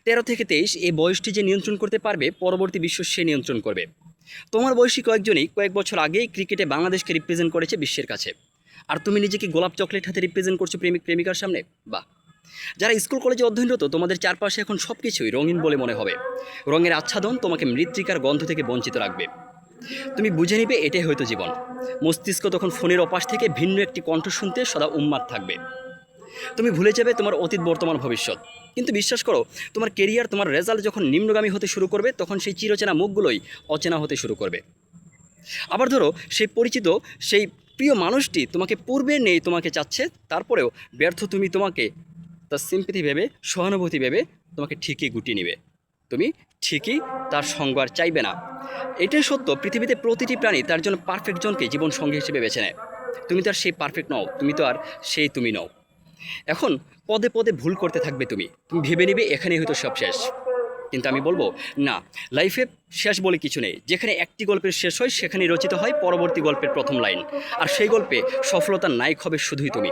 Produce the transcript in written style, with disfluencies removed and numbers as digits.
13 থেকে 23 এই বয়সটি যে নিয়ন্ত্রণ করতে পারবে, পরবর্তী বিশ্ব সে নিয়ন্ত্রণ করবে। তোমার বয়সী কয়েকজনই কয়েক বছর আগেই ক্রিকেটে বাংলাদেশকে রিপ্রেজেন্ট করেছে বিশ্বের কাছে, আর তুমি নিজেকে গোলাপ চকলেট হাতে রিপ্রেজেন্ট করছো প্রেমিক প্রেমিকার সামনে। বাহ! যারা স্কুল কলেজে অধ্যয়নরত, তোমাদের চারপাশে এখন সব কিছুই রঙিন বলে মনে হবে। রঙের আচ্ছাদন তোমাকে মৃত্তিকার গন্ধ থেকে বঞ্চিত রাখবে। তুমি বুঝে নিবে এটাই হয়তো জীবন। মস্তিষ্ক তখন ফোনের অপাশ থেকে ভিন্ন একটি কণ্ঠ শুনতে সদা উন্মাদ থাকবে। তুমি ভুলে যাবে তোমার অতীত, বর্তমান, ভবিষ্যৎ। কিন্তু বিশ্বাস করো, তোমার কেরিয়ার, তোমার রেজাল্ট যখন নিম্নগামী হতে শুরু করবে, তখন সেই চিরচেনা মুখগুলোই অচেনা হতে শুরু করবে। আবার ধরো, সেই পরিচিত, সেই প্রিয় মানুষটি তোমাকে পূর্বে নেই, তোমাকে চাচ্ছে, তারপরেও ব্যর্থ তুমি, তোমাকে তার সিম্পেথি ভেবে, সহানুভূতি ভেবে তোমাকে ঠিকই গুটিয়ে নেবে। তুমি ঠিকই তার সঙ্গ আর চাইবে না। এটাই সত্য, পৃথিবীতে প্রতিটি প্রাণী তার জন্য পারফেক্ট জনকে জীবন সঙ্গী হিসেবে বেছে নেয়। তুমি তো আর সেই পারফেক্ট নও, তুমি তো আর সেই তুমি নও। এখন পদে পদে ভুল করতে থাকবে, তুমি তুমি ভেবে নিবে এখানেই হয়তো সব শেষ। কিন্তু আমি বলবো, না, লাইফে শেষ বলে কিছু নেই। যেখানে একটি গল্পের শেষ হয়, সেখানেই রচিত হয় পরবর্তী গল্পের প্রথম লাইন। আর সেই গল্পে সফলতার নায়ক হবে শুধুই তুমি।